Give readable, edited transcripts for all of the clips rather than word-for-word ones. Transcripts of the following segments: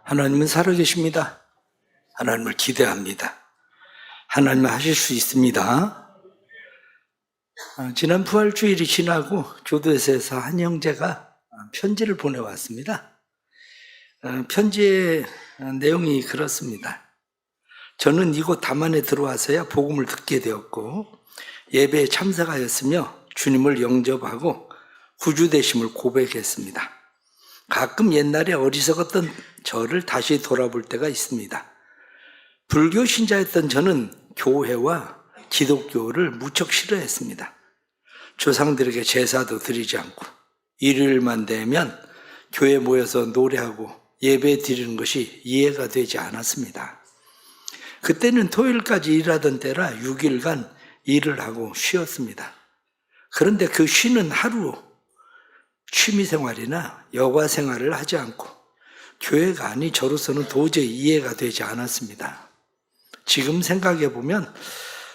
하나님은 살아계십니다. 하나님을 기대합니다. 하나님은 하실 수 있습니다. 지난 부활주일이 지나고 교도소에서 한 형제가 편지를 보내왔습니다. 편지의 내용이 그렇습니다. 저는 이곳 담안에 들어와서야 복음을 듣게 되었고 예배에 참석하였으며 주님을 영접하고 구주되심을 고백했습니다. 가끔 옛날에 어리석었던 저를 다시 돌아볼 때가 있습니다. 불교 신자였던 저는 교회와 기독교를 무척 싫어했습니다. 조상들에게 제사도 드리지 않고 일요일만 되면 교회에 모여서 노래하고 예배 드리는 것이 이해가 되지 않았습니다. 그때는 토요일까지 일하던 때라 6일간 일을 하고 쉬었습니다. 그런데 그 쉬는 하루 취미생활이나 여가생활을 하지 않고 교회가 아니 저로서는 도저히 이해가 되지 않았습니다. 지금 생각해 보면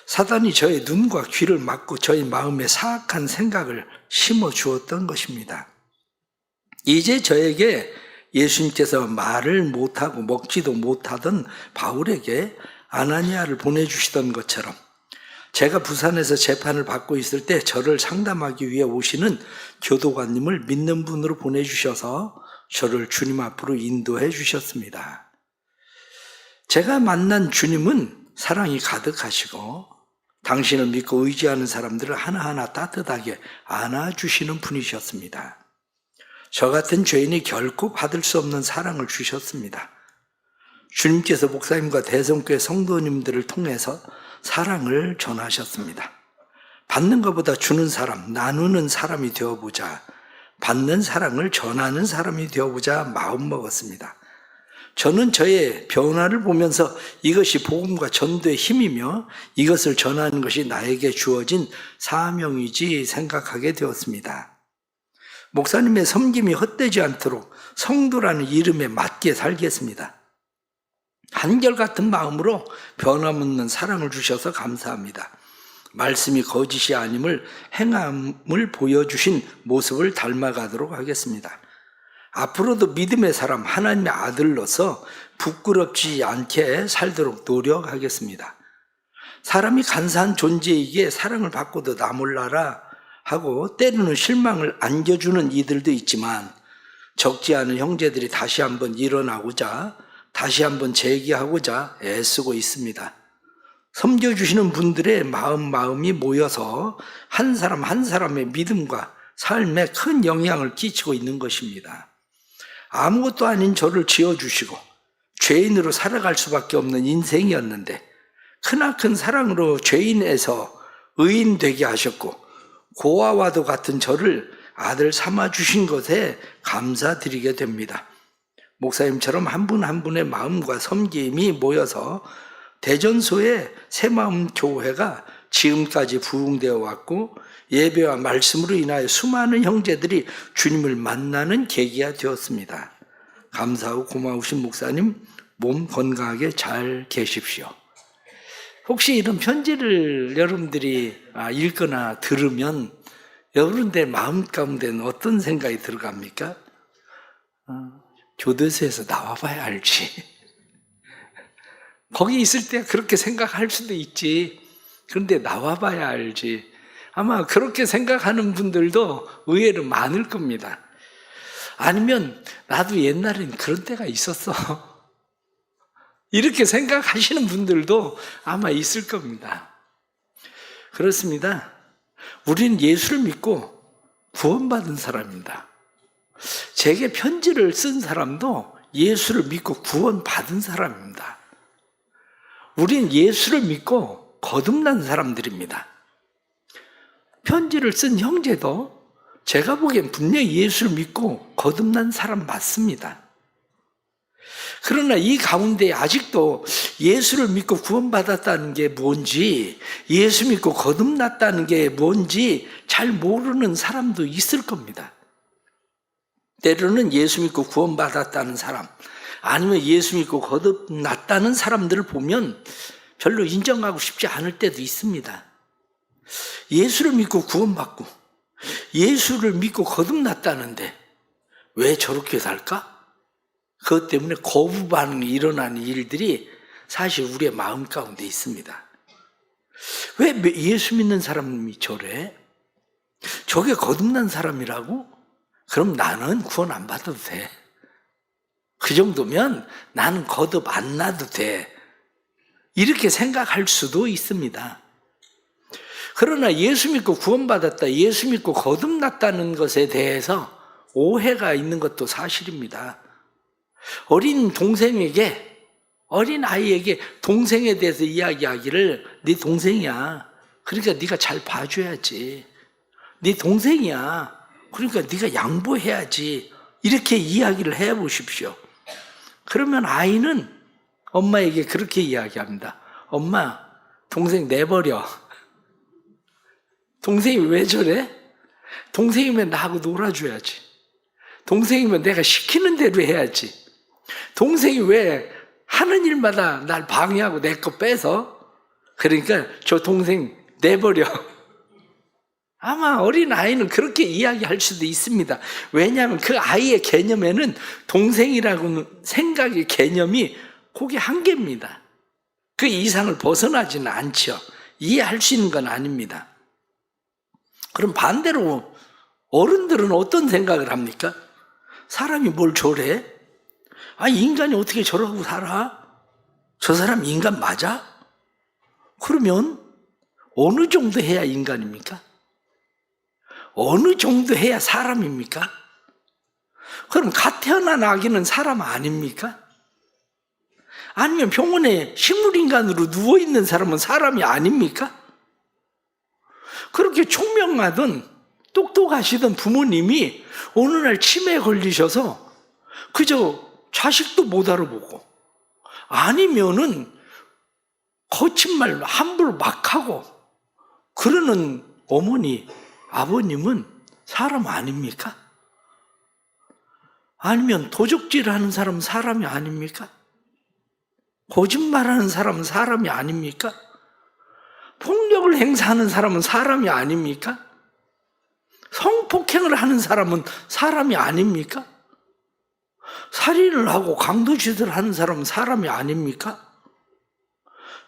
사단이 저의 눈과 귀를 막고 저의 마음에 사악한 생각을 심어 주었던 것입니다. 이제 저에게 예수님께서 말을 못하고 먹지도 못하던 바울에게 아나니아를 보내주시던 것처럼 제가 부산에서 재판을 받고 있을 때 저를 상담하기 위해 오시는 교도관님을 믿는 분으로 보내주셔서 저를 주님 앞으로 인도해 주셨습니다. 제가 만난 주님은 사랑이 가득하시고 당신을 믿고 의지하는 사람들을 하나하나 따뜻하게 안아주시는 분이셨습니다. 저 같은 죄인이 결코 받을 수 없는 사랑을 주셨습니다. 주님께서 목사님과 대성교회 성도님들을 통해서 사랑을 전하셨습니다. 받는 것보다 주는 사람, 나누는 사람이 되어보자, 받는 사랑을 전하는 사람이 되어보자 마음먹었습니다. 저는 저의 변화를 보면서 이것이 복음과 전도의 힘이며 이것을 전하는 것이 나에게 주어진 사명이지 생각하게 되었습니다. 목사님의 섬김이 헛되지 않도록 성도라는 이름에 맞게 살겠습니다. 한결같은 마음으로 변함없는 사랑을 주셔서 감사합니다. 말씀이 거짓이 아님을 행함을 보여주신 모습을 닮아가도록 하겠습니다. 앞으로도 믿음의 사람 하나님의 아들로서 부끄럽지 않게 살도록 노력하겠습니다. 사람이 간사한 존재이기에 사랑을 받고도 나 몰라라 하고 때로는 실망을 안겨주는 이들도 있지만 적지 않은 형제들이 다시 한번 일어나고자 다시 한번 재기하고자 애쓰고 있습니다. 섬겨주시는 분들의 마음이 모여서 한 사람 한 사람의 믿음과 삶에 큰 영향을 끼치고 있는 것입니다. 아무것도 아닌 저를 지어주시고 죄인으로 살아갈 수밖에 없는 인생이었는데 크나큰 사랑으로 죄인에서 의인 되게 하셨고 고아와도 같은 저를 아들 삼아주신 것에 감사드리게 됩니다. 목사님처럼 한 분 한 분의 마음과 섬김이 모여서 대전소의 새마음 교회가 지금까지 부흥되어 왔고 예배와 말씀으로 인하여 수많은 형제들이 주님을 만나는 계기가 되었습니다. 감사하고 고마우신 목사님 몸 건강하게 잘 계십시오. 혹시 이런 편지를 여러분들이 읽거나 들으면 여러분들 마음 가운데는 어떤 생각이 들어갑니까? 교도소에서 나와봐야 알지. 거기 있을 때 그렇게 생각할 수도 있지. 그런데 나와봐야 알지. 아마 그렇게 생각하는 분들도 의외로 많을 겁니다. 아니면 나도 옛날엔 그런 때가 있었어. 이렇게 생각하시는 분들도 아마 있을 겁니다. 그렇습니다. 우리는 예수를 믿고 구원받은 사람입니다. 제게 편지를 쓴 사람도 예수를 믿고 구원받은 사람입니다. 우리는 예수를 믿고 거듭난 사람들입니다. 편지를 쓴 형제도 제가 보기엔 분명히 예수를 믿고 거듭난 사람 맞습니다. 그러나 이 가운데 아직도 예수를 믿고 구원받았다는 게 뭔지, 예수 믿고 거듭났다는 게 뭔지 잘 모르는 사람도 있을 겁니다. 때로는 예수 믿고 구원받았다는 사람, 아니면 예수 믿고 거듭났다는 사람들을 보면 별로 인정하고 싶지 않을 때도 있습니다. 예수를 믿고 구원받고 예수를 믿고 거듭났다는데 왜 저렇게 살까? 그것 때문에 거부 반응이 일어나는 일들이 사실 우리의 마음 가운데 있습니다. 왜 예수 믿는 사람이 저래? 저게 거듭난 사람이라고? 그럼 나는 구원 안 받아도 돼. 그 정도면 나는 거듭 안 나도 돼. 이렇게 생각할 수도 있습니다. 그러나 예수 믿고 구원받았다, 예수 믿고 거듭났다는 것에 대해서 오해가 있는 것도 사실입니다. 어린 아이에게 동생에 대해서 이야기하기를 네 동생이야. 그러니까 네가 잘 봐줘야지. 네 동생이야. 그러니까 네가 양보해야지. 이렇게 이야기를 해보십시오. 그러면 아이는 엄마에게 그렇게 이야기합니다. 엄마, 동생 내버려. 동생이 왜 저래? 동생이면 나하고 놀아줘야지. 동생이면 내가 시키는 대로 해야지. 동생이 왜 하는 일마다 날 방해하고 내 거 뺏어? 그러니까 저 동생 내버려. 아마 어린 아이는 그렇게 이야기할 수도 있습니다. 왜냐하면 그 아이의 개념에는 동생이라고는 생각의 개념이 그게 한계입니다. 그 이상을 벗어나지는 않죠. 이해할 수 있는 건 아닙니다. 그럼 반대로 어른들은 어떤 생각을 합니까? 사람이 뭘 저래? 인간이 어떻게 저러고 살아? 저 사람 인간 맞아? 그러면 어느 정도 해야 인간입니까? 어느 정도 해야 사람입니까? 그럼 갓 태어난 아기는 사람 아닙니까? 아니면 병원에 식물인간으로 누워있는 사람은 사람이 아닙니까? 그렇게 총명하던 똑똑하시던 부모님이 어느 날 치매에 걸리셔서 그저 자식도 못 알아보고 아니면은 거친 말 함부로 막 하고 그러는 어머니, 아버님은 사람 아닙니까? 아니면 도적질하는 사람은 사람이 아닙니까? 거짓말하는 사람은 사람이 아닙니까? 폭력을 행사하는 사람은 사람이 아닙니까? 성폭행을 하는 사람은 사람이 아닙니까? 살인을 하고 강도짓을 하는 사람은 사람이 아닙니까?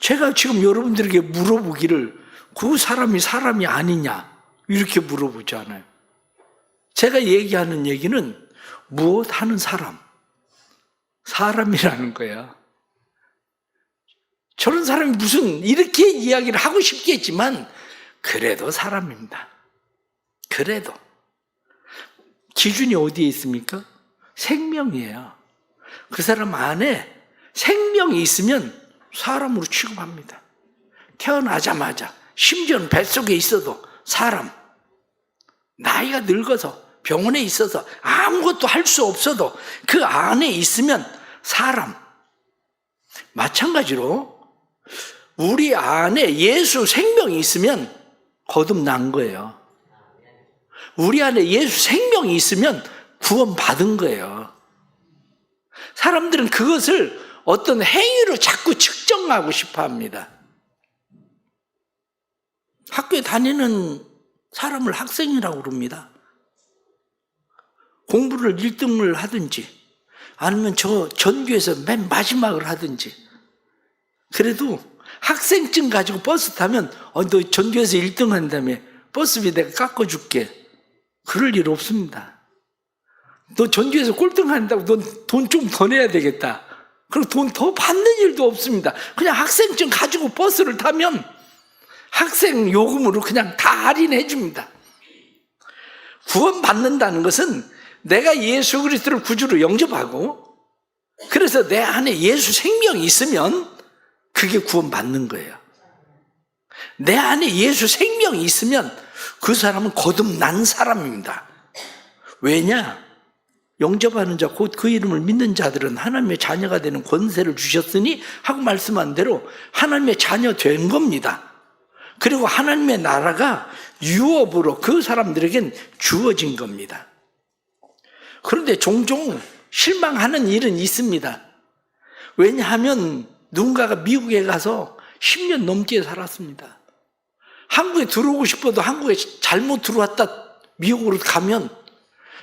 제가 지금 여러분들에게 물어보기를 그 사람이 사람이 아니냐 이렇게 물어보잖아요. 제가 얘기하는 얘기는 무엇 하는 사람이라는 거예요. 저런 사람이 무슨 이렇게 이야기를 하고 싶겠지만 그래도 사람입니다. 그래도 기준이 어디에 있습니까? 생명이에요. 그 사람 안에 생명이 있으면 사람으로 취급합니다. 태어나자마자 심지어는 뱃속에 있어도 사람, 나이가 늙어서 병원에 있어서 아무것도 할 수 없어도 그 안에 있으면 사람. 마찬가지로 우리 안에 예수 생명이 있으면 거듭난 거예요. 우리 안에 예수 생명이 있으면 구원받은 거예요. 사람들은 그것을 어떤 행위로 자꾸 측정하고 싶어 합니다. 학교에 다니는 사람을 학생이라고 부릅니다. 공부를 1등을 하든지 아니면 저 전교에서 맨 마지막을 하든지 그래도 학생증 가지고 버스 타면 너 전교에서 1등 한다며 버스비 내가 깎아줄게. 그럴 일 없습니다. 너 전교에서 꼴등 한다고 넌 돈 좀 더 내야 되겠다. 그리고 돈 더 받는 일도 없습니다. 그냥 학생증 가지고 버스를 타면 학생 요금으로 그냥 다 할인해 줍니다. 구원받는다는 것은 내가 예수 그리스도를 구주로 영접하고 그래서 내 안에 예수 생명이 있으면 그게 구원받는 거예요. 내 안에 예수 생명이 있으면 그 사람은 거듭난 사람입니다. 왜냐? 영접하는 자 곧 그 이름을 믿는 자들은 하나님의 자녀가 되는 권세를 주셨으니 하고 말씀한 대로 하나님의 자녀 된 겁니다. 그리고 하나님의 나라가 유업으로 그 사람들에겐 주어진 겁니다. 그런데 종종 실망하는 일은 있습니다. 왜냐하면 누군가가 미국에 가서 10년 넘게 살았습니다. 한국에 들어오고 싶어도 한국에 잘못 들어왔다 미국으로 가면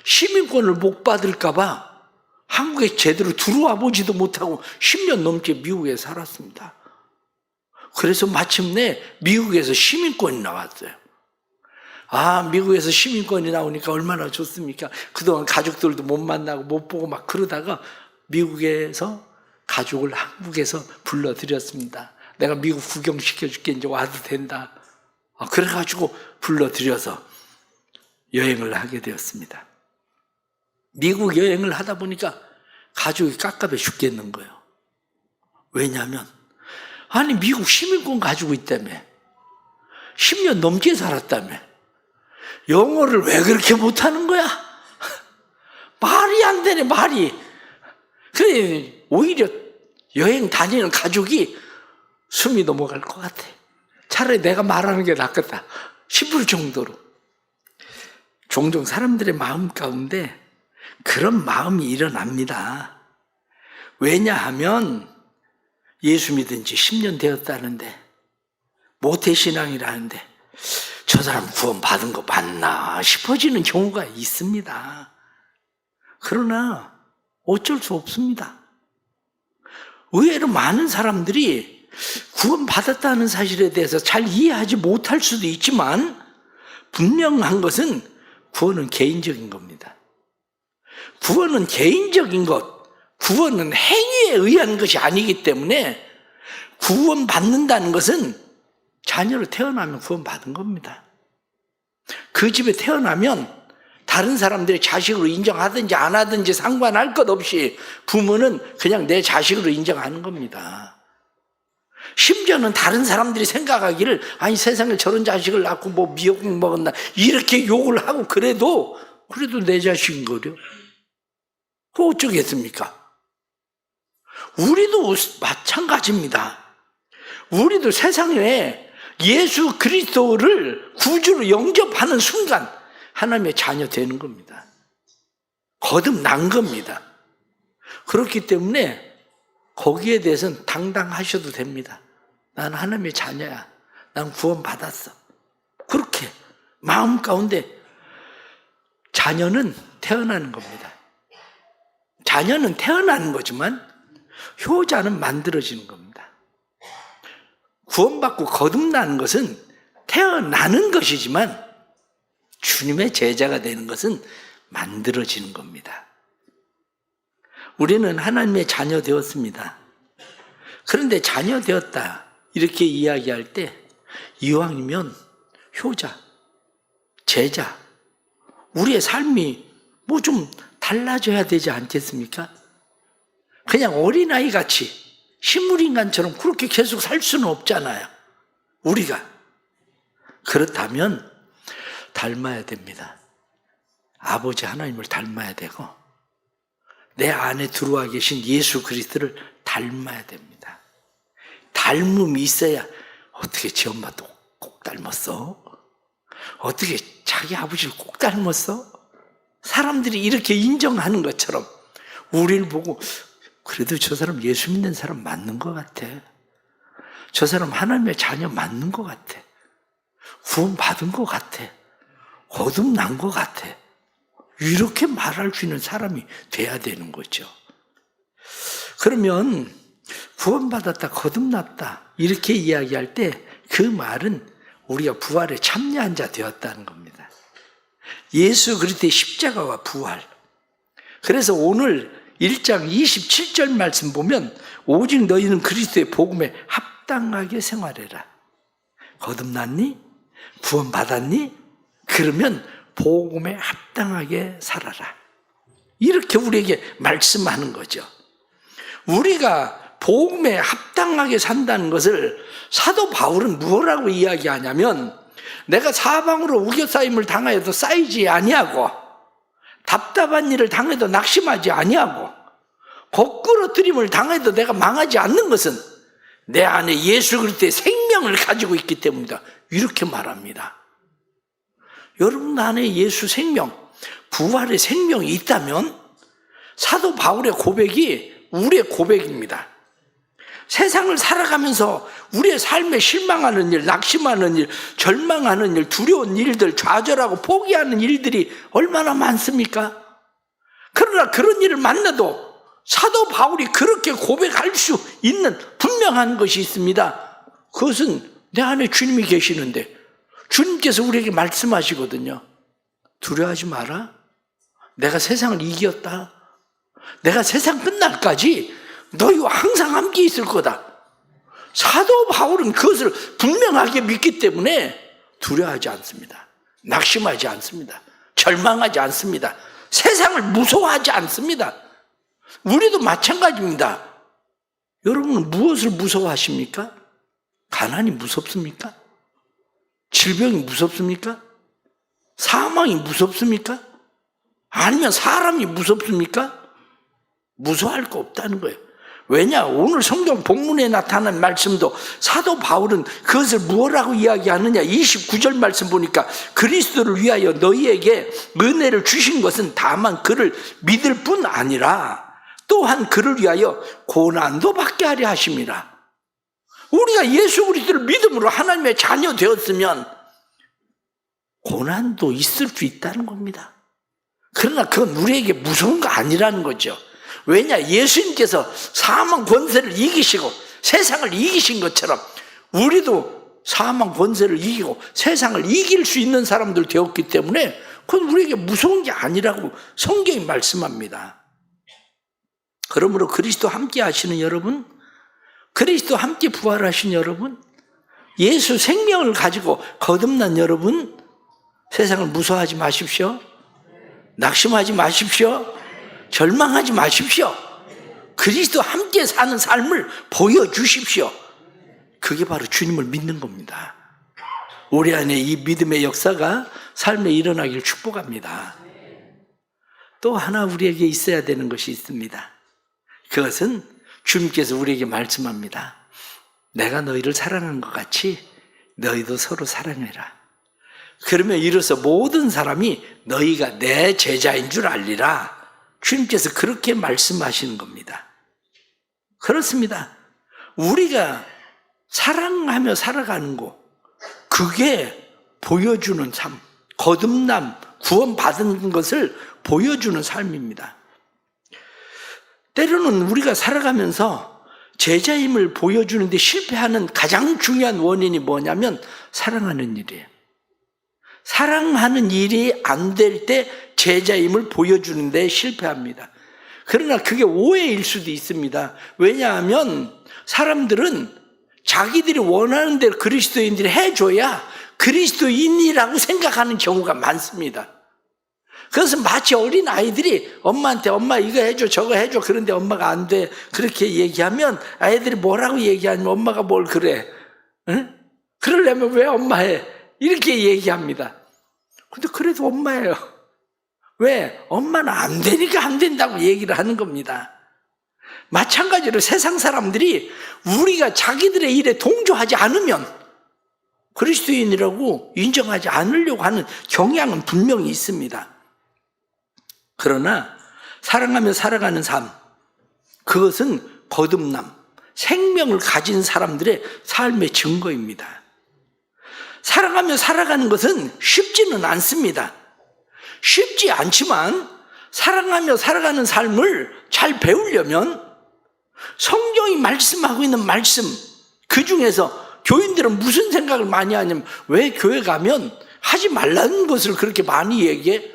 시민권을 못 받을까 봐 한국에 제대로 들어와 보지도 못하고 10년 넘게 미국에 살았습니다. 그래서 마침내 미국에서 시민권이 나왔어요. 미국에서 시민권이 나오니까 얼마나 좋습니까? 그동안 가족들도 못 만나고 못 보고 막 그러다가 미국에서 가족을 한국에서 불러들였습니다. 내가 미국 구경시켜줄게, 이제 와도 된다. 그래가지고 불러들여서 여행을 하게 되었습니다. 미국 여행을 하다 보니까 가족이 깝깝해 죽겠는 거예요. 왜냐하면 미국 시민권 가지고 있다며, 10년 넘게 살았다며, 영어를 왜 그렇게 못하는 거야? 말이 안 되네, 말이. 그래, 오히려 여행 다니는 가족이 숨이 넘어갈 것 같아. 차라리 내가 말하는 게 낫겠다 싶을 정도로. 종종 사람들의 마음 가운데 그런 마음이 일어납니다. 왜냐하면 예수 믿은 지 10년 되었다는데, 모태신앙이라는데 저 사람 구원 받은 거 맞나 싶어지는 경우가 있습니다. 그러나 어쩔 수 없습니다. 의외로 많은 사람들이 구원 받았다는 사실에 대해서 잘 이해하지 못할 수도 있지만, 분명한 것은 구원은 개인적인 겁니다. 구원은 개인적인 것, 구원은 행위에 의한 것이 아니기 때문에 구원 받는다는 것은 자녀로 태어나면 구원 받은 겁니다. 그 집에 태어나면 다른 사람들이 자식으로 인정하든지 안 하든지 상관할 것 없이 부모는 그냥 내 자식으로 인정하는 겁니다. 심지어는 다른 사람들이 생각하기를 세상에 저런 자식을 낳고 뭐 미역국 먹었나 이렇게 욕을 하고 그래도 내 자식인 거려. 그거 어쩌겠습니까? 우리도 마찬가지입니다. 우리도 세상에 예수 그리스도를 구주로 영접하는 순간 하나님의 자녀 되는 겁니다. 거듭난 겁니다. 그렇기 때문에 거기에 대해서는 당당하셔도 됩니다. 난 하나님의 자녀야. 난 구원받았어. 그렇게 마음 가운데, 자녀는 태어나는 겁니다. 자녀는 태어나는 거지만 효자는 만들어지는 겁니다. 구원받고 거듭나는 것은 태어나는 것이지만 주님의 제자가 되는 것은 만들어지는 겁니다. 우리는 하나님의 자녀 되었습니다. 그런데 자녀 되었다 이렇게 이야기할 때 이왕이면 효자, 제자, 우리의 삶이 뭐 좀 달라져야 되지 않겠습니까? 그냥 어린아이 같이 식물인간처럼 그렇게 계속 살 수는 없잖아요. 우리가. 그렇다면 닮아야 됩니다. 아버지 하나님을 닮아야 되고 내 안에 들어와 계신 예수 그리스도를 닮아야 됩니다. 닮음이 있어야, 어떻게 지 엄마도 꼭 닮았어? 어떻게 자기 아버지를 꼭 닮았어? 사람들이 이렇게 인정하는 것처럼 우리를 보고, 그래도 저 사람 예수 믿는 사람 맞는 것 같아. 저 사람 하나님의 자녀 맞는 것 같아. 구원 받은 것 같아. 거듭난 것 같아. 이렇게 말할 수 있는 사람이 돼야 되는 거죠. 그러면 구원받았다, 거듭났다 이렇게 이야기할 때 그 말은 우리가 부활에 참여한 자 되었다는 겁니다. 예수 그리스도의 십자가와 부활. 그래서 오늘 1장 27절 말씀 보면, 오직 너희는 그리스도의 복음에 합당하게 생활해라. 거듭났니? 구원받았니? 그러면 복음에 합당하게 살아라. 이렇게 우리에게 말씀하는 거죠. 우리가 복음에 합당하게 산다는 것을 사도 바울은 무엇라고 이야기하냐면, 내가 사방으로 우겨싸임을 당하여도 쌓이지 아니하고, 답답한 일을 당해도 낙심하지 아니하고, 거꾸러뜨림을 당해도 내가 망하지 않는 것은 내 안에 예수 그리스도의 생명을 가지고 있기 때문이다. 이렇게 말합니다. 여러분 안에 예수 생명, 부활의 생명이 있다면 사도 바울의 고백이 우리의 고백입니다. 세상을 살아가면서 우리의 삶에 실망하는 일, 낙심하는 일, 절망하는 일, 두려운 일들, 좌절하고 포기하는 일들이 얼마나 많습니까? 그러나 그런 일을 만나도 사도 바울이 그렇게 고백할 수 있는 분명한 것이 있습니다. 그것은 내 안에 주님이 계시는데 주님께서 우리에게 말씀하시거든요. 두려워하지 마라. 내가 세상을 이겼다. 내가 세상 끝날까지 너희와 항상 함께 있을 거다. 사도 바울은 그것을 분명하게 믿기 때문에 두려워하지 않습니다. 낙심하지 않습니다. 절망하지 않습니다. 세상을 무서워하지 않습니다. 우리도 마찬가지입니다. 여러분은 무엇을 무서워하십니까? 가난이 무섭습니까? 질병이 무섭습니까? 사망이 무섭습니까? 아니면 사람이 무섭습니까? 무서워할 거 없다는 거예요. 왜냐? 오늘 성경 본문에 나타난 말씀도 사도 바울은 그것을 무엇라고 이야기하느냐? 29절 말씀 보니까 그리스도를 위하여 너희에게 은혜를 주신 것은 다만 그를 믿을 뿐 아니라 또한 그를 위하여 고난도 받게 하려 하심이라. 우리가 예수 그리스도를 믿음으로 하나님의 자녀 되었으면 고난도 있을 수 있다는 겁니다. 그러나 그건 우리에게 무서운 거 아니라는 거죠. 왜냐? 예수님께서 사망 권세를 이기시고 세상을 이기신 것처럼 우리도 사망 권세를 이기고 세상을 이길 수 있는 사람들 되었기 때문에 그건 우리에게 무서운 게 아니라고 성경이 말씀합니다. 그러므로 그리스도 함께 하시는 여러분, 그리스도 함께 부활하신 여러분, 예수 생명을 가지고 거듭난 여러분, 세상을 무서워하지 마십시오. 낙심하지 마십시오. 절망하지 마십시오. 그리스도 함께 사는 삶을 보여주십시오. 그게 바로 주님을 믿는 겁니다. 우리 안에 이 믿음의 역사가 삶에 일어나길 축복합니다. 또 하나 우리에게 있어야 되는 것이 있습니다. 그것은 주님께서 우리에게 말씀합니다. 내가 너희를 사랑한 것 같이 너희도 서로 사랑해라. 그러면 이로써 모든 사람이 너희가 내 제자인 줄 알리라. 주님께서 그렇게 말씀하시는 겁니다. 그렇습니다. 우리가 사랑하며 살아가는 것, 그게 보여주는 삶, 거듭남, 구원받은 것을 보여주는 삶입니다. 때로는 우리가 살아가면서 제자임을 보여주는데 실패하는 가장 중요한 원인이 뭐냐면 사랑하는 일이에요. 사랑하는 일이 안 될 때 제자임을 보여주는 데 실패합니다. 그러나 그게 오해일 수도 있습니다. 왜냐하면 사람들은 자기들이 원하는 대로 그리스도인들이 해줘야 그리스도인이라고 생각하는 경우가 많습니다. 그래서 마치 어린 아이들이 엄마한테 엄마 이거 해줘 저거 해줘 그런데 엄마가 안 돼 그렇게 얘기하면 아이들이 뭐라고 얘기하냐면 엄마가 뭘 그래? 응? 그러려면 왜 엄마 해? 이렇게 얘기합니다. 근데 그래도 엄마예요. 왜? 엄마는 안 되니까 안 된다고 얘기를 하는 겁니다. 마찬가지로 세상 사람들이 우리가 자기들의 일에 동조하지 않으면 그리스도인이라고 인정하지 않으려고 하는 경향은 분명히 있습니다. 그러나 사랑하며 살아가는 삶, 그것은 거듭남, 생명을 가진 사람들의 삶의 증거입니다. 사랑하며 살아가는 것은 쉽지는 않습니다. 쉽지 않지만 사랑하며 살아가는 삶을 잘 배우려면 성경이 말씀하고 있는 말씀, 그 중에서 교인들은 무슨 생각을 많이 하냐면 왜 교회 가면 하지 말라는 것을 그렇게 많이 얘기해?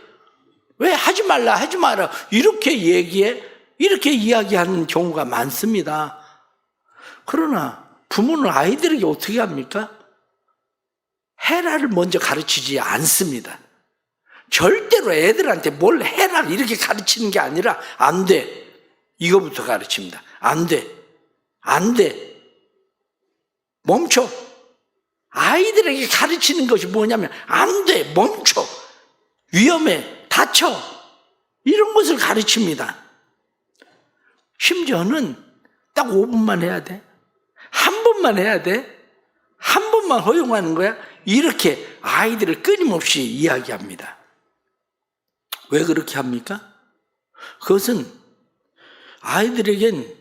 왜 하지 말라, 하지 마라 이렇게 얘기해? 이렇게 이야기하는 경우가 많습니다. 그러나 부모는 아이들에게 어떻게 합니까? 해라를 먼저 가르치지 않습니다. 절대로 애들한테 뭘 해라 이렇게 가르치는 게 아니라 안 돼. 이거부터 가르칩니다. 안 돼. 안 돼. 멈춰. 아이들에게 가르치는 것이 뭐냐면 안 돼. 멈춰. 위험해. 다쳐. 이런 것을 가르칩니다. 심지어는 딱 5분만 해야 돼. 한 번만 해야 돼. 한 번만 허용하는 거야. 이렇게 아이들을 끊임없이 이야기합니다. 왜 그렇게 합니까? 그것은 아이들에겐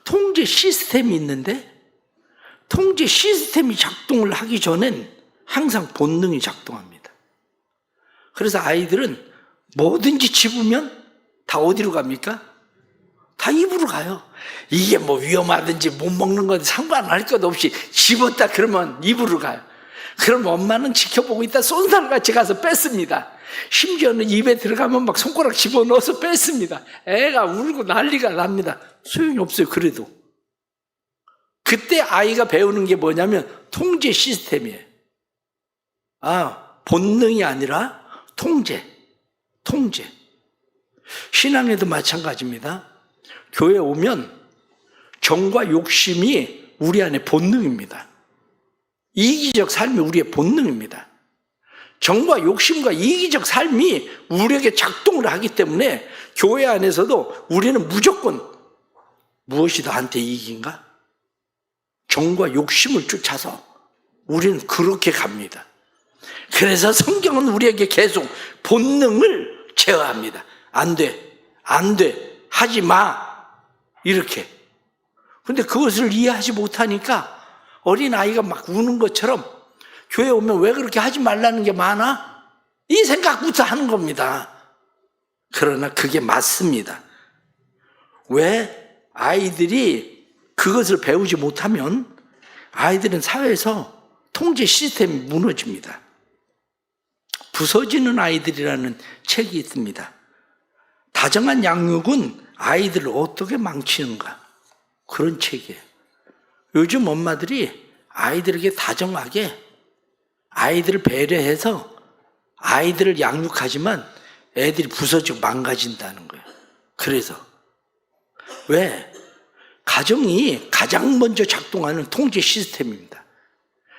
통제 시스템이 있는데 통제 시스템이 작동을 하기 전엔 항상 본능이 작동합니다. 그래서 아이들은 뭐든지 집으면 다 어디로 갑니까? 다 입으로 가요. 이게 뭐 위험하든지 못 먹는 건 상관할 것 없이 집었다 그러면 입으로 가요. 그럼 엄마는 지켜보고 있다 쏜살같이 가서 뺐습니다. 심지어는 입에 들어가면 막 손가락 집어넣어서 뺐습니다. 애가 울고 난리가 납니다. 소용이 없어요. 그래도 그때 아이가 배우는 게 뭐냐면 통제 시스템이에요. 본능이 아니라 통제. 신앙에도 마찬가지입니다. 교회 오면 정과 욕심이 우리 안에 본능입니다. 이기적 삶이 우리의 본능입니다. 정과 욕심과 이기적 삶이 우리에게 작동을 하기 때문에 교회 안에서도 우리는 무조건 무엇이 나한테 이익인가? 정과 욕심을 쫓아서 우리는 그렇게 갑니다. 그래서 성경은 우리에게 계속 본능을 제어합니다. 안 돼, 하지 마, 이렇게. 근데 그것을 이해하지 못하니까 어린아이가 막 우는 것처럼 교회 오면 왜 그렇게 하지 말라는 게 많아? 이 생각부터 하는 겁니다. 그러나 그게 맞습니다. 왜 아이들이 그것을 배우지 못하면 아이들은 사회에서 통제 시스템이 무너집니다. 부서지는 아이들이라는 책이 있습니다. 다정한 양육은 아이들을 어떻게 망치는가, 그런 책이에요. 요즘 엄마들이 아이들에게 다정하게 아이들을 배려해서 아이들을 양육하지만 애들이 부서지고 망가진다는 거예요. 그래서 왜? 가정이 가장 먼저 작동하는 통제 시스템입니다.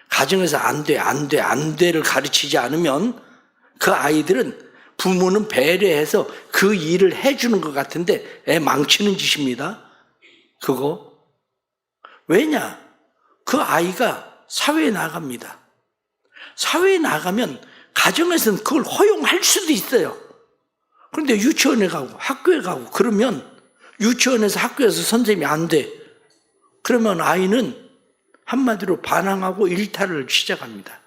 가정에서 안 돼를 가르치지 않으면 그 아이들은 부모는 배려해서 그 일을 해주는 것 같은데 애 망치는 짓입니다. 그거. 왜냐? 그 아이가 사회에 나갑니다. 사회에 나가면 가정에서는 그걸 허용할 수도 있어요. 그런데 유치원에 가고 학교에 가고 그러면 유치원에서 학교에서 선생님이 안 돼. 그러면 아이는 한마디로 반항하고 일탈을 시작합니다.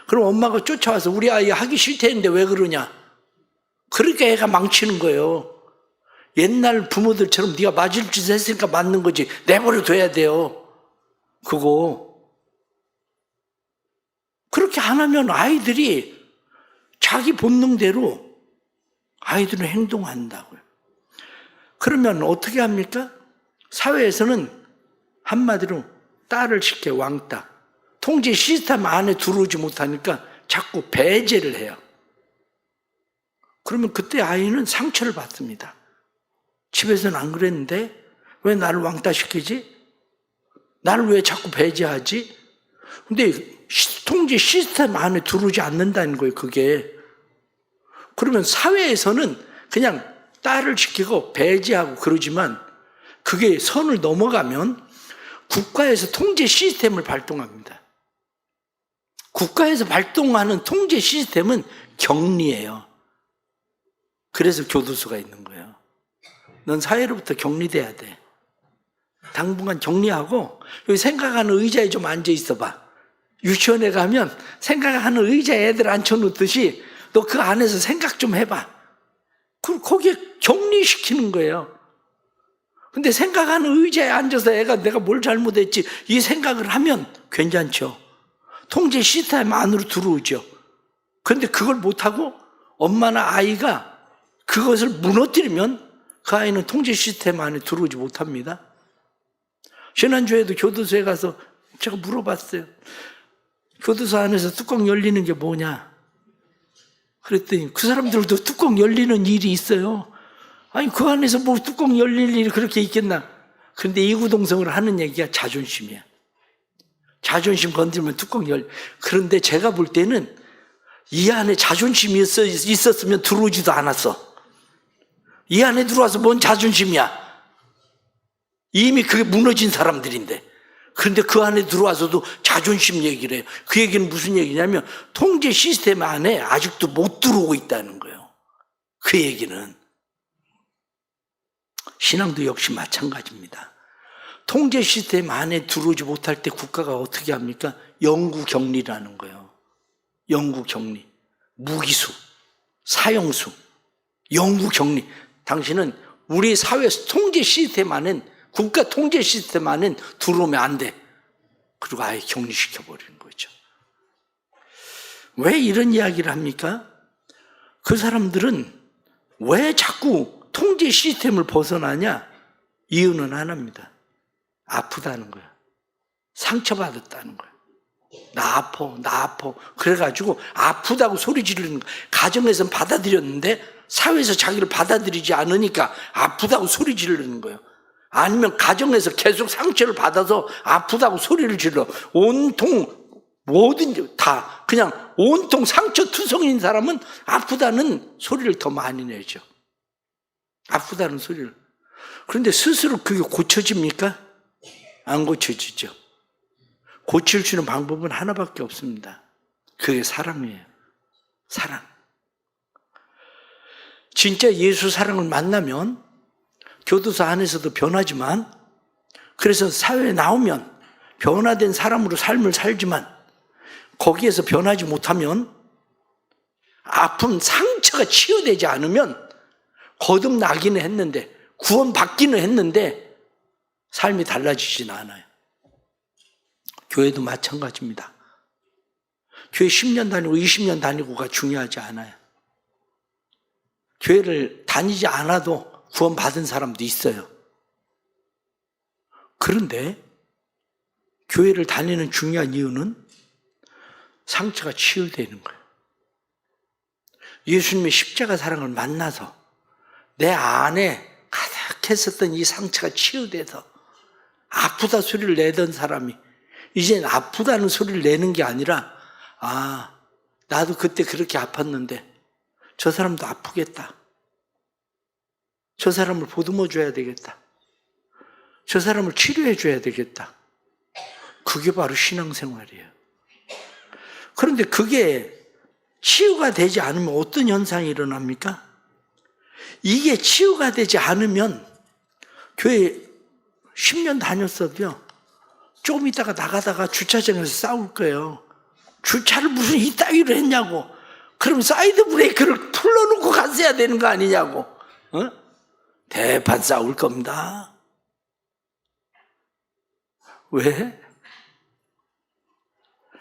그럼 엄마가 쫓아와서 우리 아이 하기 싫다는데 왜 그러냐? 그러니까 애가 망치는 거예요. 옛날 부모들처럼 네가 맞을 짓을 했으니까 맞는 거지 내버려 둬야 돼요. 그거. 그렇게 안 하면 아이들이 자기 본능대로 아이들은 행동한다고요. 그러면 어떻게 합니까? 사회에서는 한마디로 딸을 시켜 왕따. 통제 시스템 안에 들어오지 못하니까 자꾸 배제를 해요. 그러면 그때 아이는 상처를 받습니다. 집에서는 안 그랬는데 왜 나를 왕따시키지? 나를 왜 자꾸 배제하지? 근데 통제 시스템 안에 들어오지 않는다는 거예요, 그게. 그러면 사회에서는 그냥 딸을 시키고 배제하고 그러지만 그게 선을 넘어가면 국가에서 통제 시스템을 발동합니다. 국가에서 발동하는 통제 시스템은 격리예요. 그래서 교도소가 있는 거예요. 넌 사회로부터 격리돼야 돼. 당분간 격리하고 여기 생각하는 의자에 좀 앉아 있어봐. 유치원에 가면 생각하는 의자에 애들 앉혀놓듯이 너 그 안에서 생각 좀 해봐. 그럼 거기에 격리시키는 거예요. 근데 생각하는 의자에 앉아서 애가 내가 뭘 잘못했지 이 생각을 하면 괜찮죠. 통제 시스템 안으로 들어오죠. 그런데 그걸 못하고 엄마나 아이가 그것을 무너뜨리면 그 아이는 통제 시스템 안에 들어오지 못합니다. 지난주에도 교도소에 가서 제가 물어봤어요. 교도소 안에서 뚜껑 열리는 게 뭐냐? 그랬더니 그 사람들도 뚜껑 열리는 일이 있어요. 아니 그 안에서 뭐 뚜껑 열릴 일이 그렇게 있겠나? 그런데 이구동성으로 하는 얘기가 자존심이야. 자존심 건들면 뚜껑 그런데 제가 볼 때는 이 안에 자존심이 있었으면 들어오지도 않았어. 이 안에 들어와서 뭔 자존심이야? 이미 그게 무너진 사람들인데. 그런데 그 안에 들어와서도 자존심 얘기를 해요. 그 얘기는 무슨 얘기냐면 통제 시스템 안에 아직도 못 들어오고 있다는 거예요. 그 얘기는. 신앙도 역시 마찬가지입니다. 통제 시스템 안에 들어오지 못할 때 국가가 어떻게 합니까? 영구 격리라는 거예요. 영구 격리. 무기수, 사형수 영구 격리. 당신은 우리 사회 통제 시스템 안엔, 국가 통제 시스템 안엔 들어오면 안 돼. 그리고 아예 격리시켜버리는 거죠. 왜 이런 이야기를 합니까? 그 사람들은 왜 자꾸 통제 시스템을 벗어나냐? 이유는 하나입니다. 아프다는 거야. 상처받았다는 거야. 나 아파. 그래가지고 아프다고 소리 지르는 거야. 가정에서는 받아들였는데 사회에서 자기를 받아들이지 않으니까 아프다고 소리 지르는 거예요. 아니면 가정에서 계속 상처를 받아서 아프다고 소리를 질러. 온통 뭐든지 다 그냥 온통 상처투성인 사람은 아프다는 소리를 더 많이 내죠. 아프다는 소리를. 그런데 스스로 그게 고쳐집니까? 안 고쳐지죠. 고칠 수 있는 방법은 하나밖에 없습니다. 그게 사랑이에요. 사랑. 진짜 예수 사랑을 만나면 교도소 안에서도 변하지만, 그래서 사회에 나오면 변화된 사람으로 삶을 살지만, 거기에서 변하지 못하면, 아픔, 상처가 치유되지 않으면 거듭나기는 했는데, 구원받기는 했는데 삶이 달라지진 않아요. 교회도 마찬가지입니다. 교회 10년 다니고 20년 다니고가 중요하지 않아요. 교회를 다니지 않아도 구원받은 사람도 있어요. 그런데 교회를 다니는 중요한 이유는 상처가 치유되는 거예요. 예수님의 십자가 사랑을 만나서 내 안에 가득했었던 이 상처가 치유돼서 아프다 소리를 내던 사람이 이젠 아프다는 소리를 내는 게 아니라, 나도 그때 그렇게 아팠는데 저 사람도 아프겠다. 저 사람을 보듬어 줘야 되겠다. 저 사람을 치료해 줘야 되겠다. 그게 바로 신앙생활이에요. 그런데 그게 치유가 되지 않으면 어떤 현상이 일어납니까? 이게 치유가 되지 않으면 교회 10년 다녔어도요, 조금 있다가 나가다가 주차장에서 싸울 거예요. 주차를 무슨 이따위로 했냐고. 그럼 사이드 브레이크를 풀어놓고 갔어야 되는 거 아니냐고. 대판 싸울 겁니다. 왜?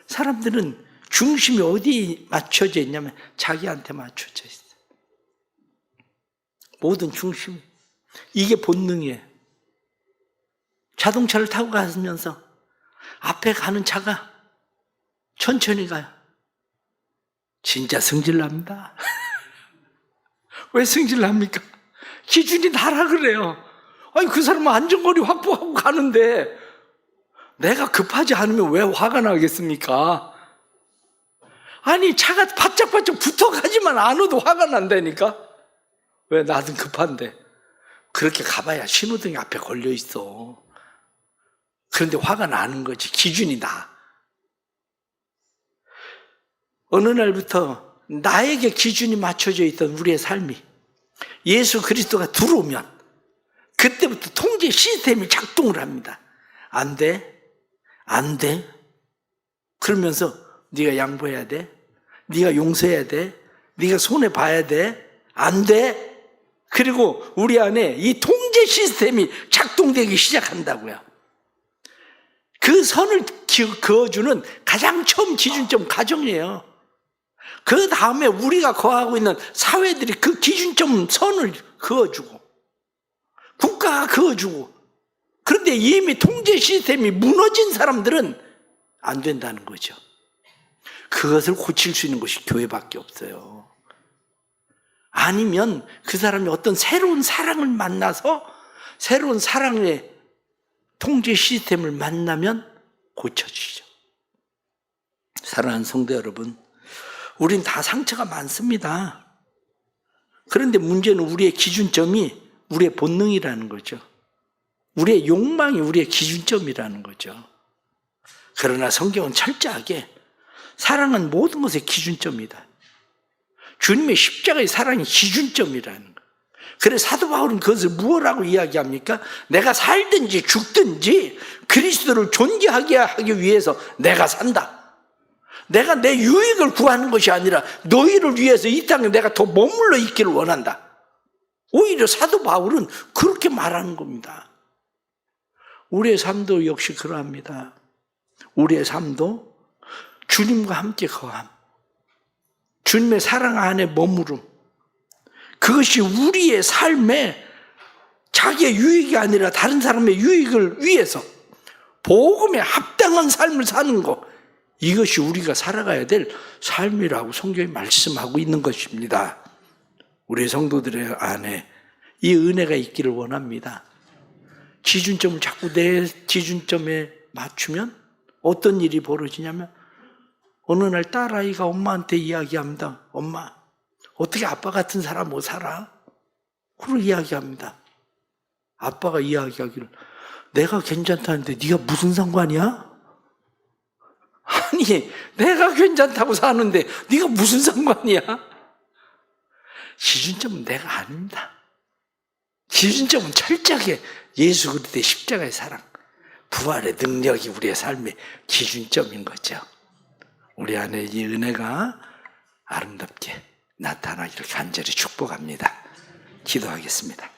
사람들은 중심이 어디에 맞춰져 있냐면 자기한테 맞춰져 있어요. 모든 중심. 이게 본능이에요. 자동차를 타고 가면서 앞에 가는 차가 천천히 가요. 진짜 승질납니다. 왜 승질납니까? 기준이 나라 그래요. 아니, 그 사람은 안전거리 확보하고 가는데 내가 급하지 않으면 왜 화가 나겠습니까? 아니, 차가 바짝바짝 붙어가지만 않아도 화가 난다니까? 왜? 나도 급한데. 그렇게 가봐야 신호등이 앞에 걸려 있어. 그런데 화가 나는 거지. 기준이 나. 어느 날부터 나에게 기준이 맞춰져 있던 우리의 삶이 예수 그리스도가 들어오면 그때부터 통제 시스템이 작동을 합니다. 안 돼. 그러면서 네가 양보해야 돼. 네가 용서해야 돼. 네가 손해봐야 돼. 안 돼. 그리고 우리 안에 이 통제 시스템이 작동되기 시작한다고요. 그 선을 그어주는 가장 처음 기준점 가정이에요. 그 다음에 우리가 거하고 있는 사회들이 그 기준점 선을 그어주고 국가가 그어주고, 그런데 이미 통제 시스템이 무너진 사람들은 안 된다는 거죠. 그것을 고칠 수 있는 것이 교회밖에 없어요. 아니면 그 사람이 어떤 새로운 사랑을 만나서 새로운 사랑의 통제 시스템을 만나면 고쳐지죠. 사랑하는 성도 여러분, 우린 다 상처가 많습니다. 그런데 문제는 우리의 기준점이 우리의 본능이라는 거죠. 우리의 욕망이 우리의 기준점이라는 거죠. 그러나 성경은 철저하게 사랑은 모든 것의 기준점이다. 주님의 십자가의 사랑이 기준점이라는 거예요. 그래서 사도 바울은 그것을 무엇이라고 이야기합니까? 내가 살든지 죽든지 그리스도를 존귀하게 하기 위해서 내가 산다. 내가 내 유익을 구하는 것이 아니라 너희를 위해서 이 땅에 내가 더 머물러 있기를 원한다. 오히려 사도 바울은 그렇게 말하는 겁니다. 우리의 삶도 역시 그러합니다. 우리의 삶도 주님과 함께 거함, 주님의 사랑 안에 머무름, 그것이 우리의 삶에 자기의 유익이 아니라 다른 사람의 유익을 위해서 복음에 합당한 삶을 사는 것, 이것이 우리가 살아가야 될 삶이라고 성경이 말씀하고 있는 것입니다. 우리 성도들의 안에 이 은혜가 있기를 원합니다. 기준점을 자꾸 내 기준점에 맞추면 어떤 일이 벌어지냐면, 어느 날 딸아이가 엄마한테 이야기합니다. 엄마, 어떻게 아빠 같은 사람 못 살아? 그걸 이야기합니다. 아빠가 이야기하기를, 내가 괜찮다는데 네가 무슨 상관이야? 아니, 내가 괜찮다고 사는데 네가 무슨 상관이야? 기준점은 내가 아닙니다. 기준점은 철저하게 예수 그리스도의 십자가의 사랑, 부활의 능력이 우리의 삶의 기준점인 거죠. 우리 안에 이 은혜가 아름답게 나타나기를 간절히 축복합니다. 기도하겠습니다.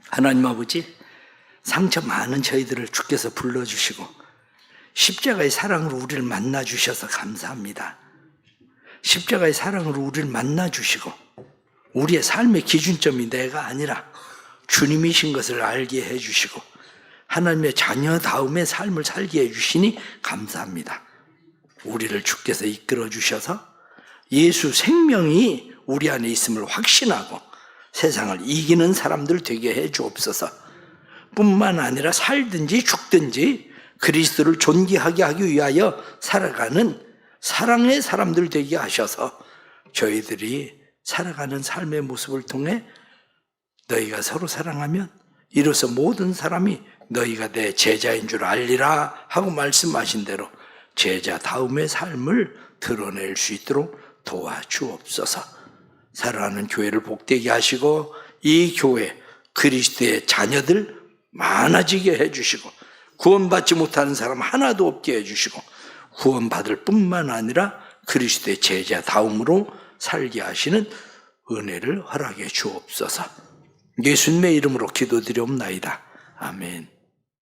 하나님 아버지, 상처 많은 저희들을 주께서 불러주시고 십자가의 사랑으로 우리를 만나주셔서 감사합니다. 십자가의 사랑으로 우리를 만나주시고 우리의 삶의 기준점이 내가 아니라 주님이신 것을 알게 해주시고 하나님의 자녀다움의 삶을 살게 해주시니 감사합니다. 우리를 주께서 이끌어 주셔서 예수 생명이 우리 안에 있음을 확신하고 세상을 이기는 사람들 되게 해 주옵소서. 뿐만 아니라 살든지 죽든지 그리스도를 존귀하게 하기 위하여 살아가는 사랑의 사람들 되게 하셔서 저희들이 살아가는 삶의 모습을 통해 너희가 서로 사랑하면 이로써 모든 사람이 너희가 내 제자인 줄 알리라 하고 말씀하신 대로 제자다움의 삶을 드러낼 수 있도록 도와주옵소서. 사랑하는 교회를 복되게 하시고 이 교회 그리스도의 자녀들 많아지게 해주시고 구원받지 못하는 사람 하나도 없게 해주시고 구원받을 뿐만 아니라 그리스도의 제자다움으로 살게 하시는 은혜를 허락해 주옵소서. 예수님의 이름으로 기도드리옵나이다. 아멘.